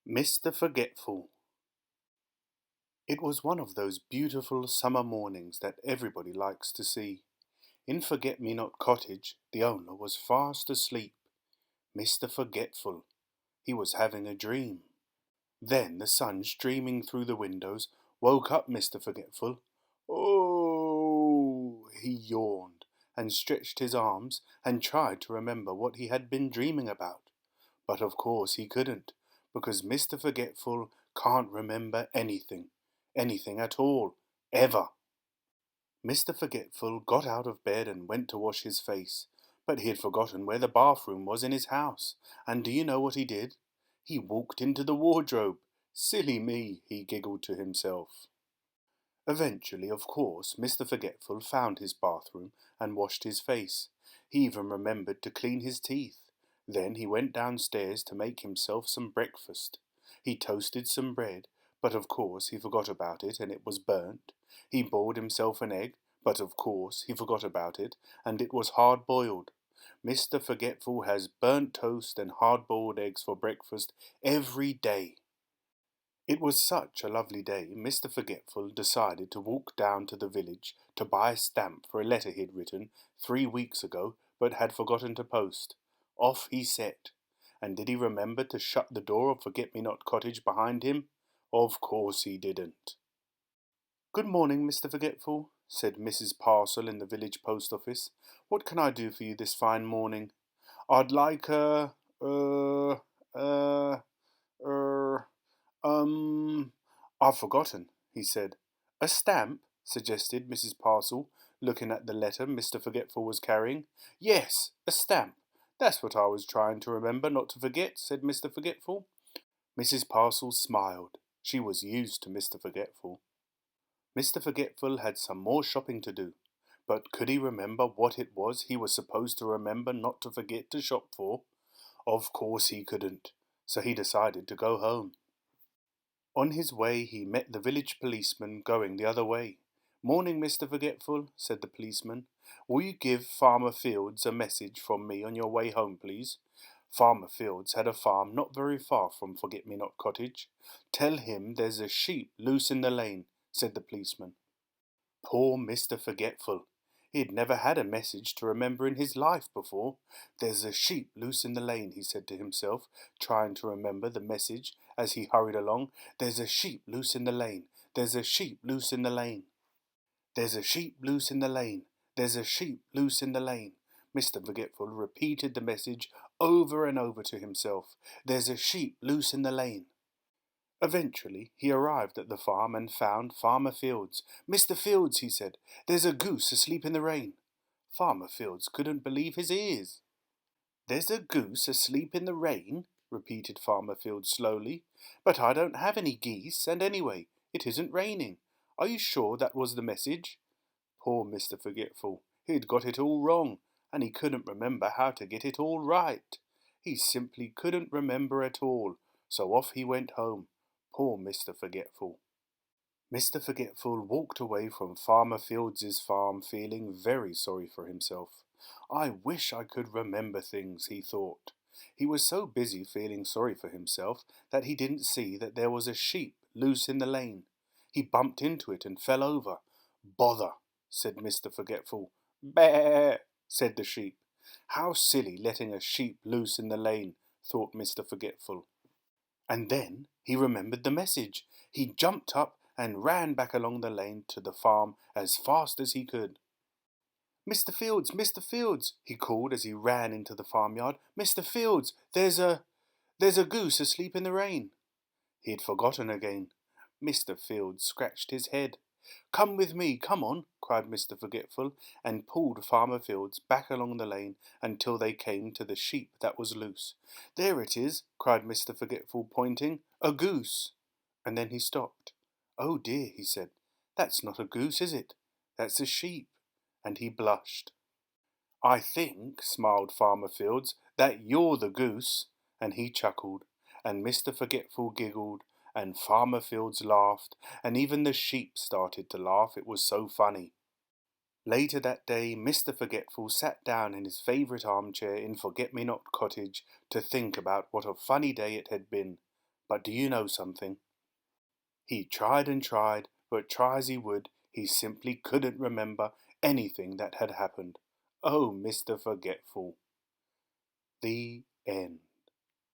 Mr. Forgetful. It was one of those beautiful summer mornings that everybody likes to see. In Forget-me-not Cottage, the owner was fast asleep. Mr. Forgetful. He was having a dream. Then the sun streaming through the windows woke up Mr. Forgetful. Oh! He yawned and stretched his arms and tried to remember what he had been dreaming about. But of course he couldn't, because Mr. Forgetful can't remember anything. Anything at all. Ever. Mr. Forgetful got out of bed and went to wash his face, but he had forgotten where the bathroom was in his house, and do you know what he did? He walked into the wardrobe. Silly me, he giggled to himself. Eventually, of course, Mr. Forgetful found his bathroom and washed his face. He even remembered to clean his teeth. Then he went downstairs to make himself some breakfast. He toasted some bread, but of course he forgot about it and it was burnt. He boiled himself an egg, but of course he forgot about it and it was hard-boiled. Mr. Forgetful has burnt toast and hard-boiled eggs for breakfast every day. It was such a lovely day, Mr. Forgetful decided to walk down to the village to buy a stamp for a letter he had written 3 weeks ago but had forgotten to post. Off he set. And did he remember to shut the door of Forget-me-not Cottage behind him? Of course he didn't. "Good morning, Mr. Forgetful," said Mrs. Parcel in the village post office. "What can I do for you this fine morning?" "I'd like uh, er, I've forgotten," he said. "A stamp?" suggested Mrs. Parcel, looking at the letter Mr. Forgetful was carrying. "Yes, a stamp. That's what I was trying to remember not to forget," said Mr. Forgetful. Mrs. Parcel smiled. She was used to Mr. Forgetful. Mr. Forgetful had some more shopping to do, but could he remember what it was he was supposed to remember not to forget to shop for? Of course he couldn't, so he decided to go home. On his way he met the village policeman going the other way. "Morning, Mr. Forgetful," said the policeman. "Will you give Farmer Fields a message from me on your way home, please?" Farmer Fields had a farm not very far from Forget-me-not Cottage. "Tell him there's a sheep loose in the lane," said the policeman. Poor Mr. Forgetful. He had never had a message to remember in his life before. "There's a sheep loose in the lane," he said to himself, trying to remember the message as he hurried along. "There's a sheep loose in the lane. There's a sheep loose in the lane. There's a sheep loose in the lane. There's a sheep loose in the lane." Mr. Forgetful repeated the message over and over to himself. "There's a sheep loose in the lane." Eventually he arrived at the farm and found Farmer Fields. "Mr. Fields," he said, "there's a goose asleep in the rain." Farmer Fields couldn't believe his ears. "There's a goose asleep in the rain?" repeated Farmer Fields slowly. "But I don't have any geese, and anyway, it isn't raining. Are you sure that was the message?" Poor Mr. Forgetful. He'd got it all wrong, and he couldn't remember how to get it all right. He simply couldn't remember at all, so off he went home. Poor Mr. Forgetful. Mr. Forgetful walked away from Farmer Fields's farm feeling very sorry for himself. "I wish I could remember things," he thought. He was so busy feeling sorry for himself that he didn't see that there was a sheep loose in the lane. He bumped into it and fell over. "Bother," said Mr. Forgetful. "Baa," said the sheep. "How silly letting a sheep loose in the lane," thought Mr. Forgetful. And then he remembered the message. He jumped up and ran back along the lane to the farm as fast as he could. "Mr. Fields, Mr. Fields," he called as he ran into the farmyard. "Mr. Fields, there's a goose asleep in the rain." He had forgotten again. Mr. Fields scratched his head. "Come with me, come on," cried Mr. Forgetful, and pulled Farmer Fields back along the lane until they came to the sheep that was loose. "There it is," cried Mr. Forgetful, pointing. "A goose." And then he stopped. "Oh dear," he said, "that's not a goose, is it? That's a sheep." And he blushed. "I think," smiled Farmer Fields, "that you're the goose." And he chuckled, and Mr. Forgetful giggled, and Farmer Fields laughed, and even the sheep started to laugh, it was so funny. Later that day Mr. Forgetful sat down in his favourite armchair in Forget-me-not Cottage to think about what a funny day it had been. But do you know something? He tried and tried, but try as he would, he simply couldn't remember anything that had happened. Oh, Mr. Forgetful. The end.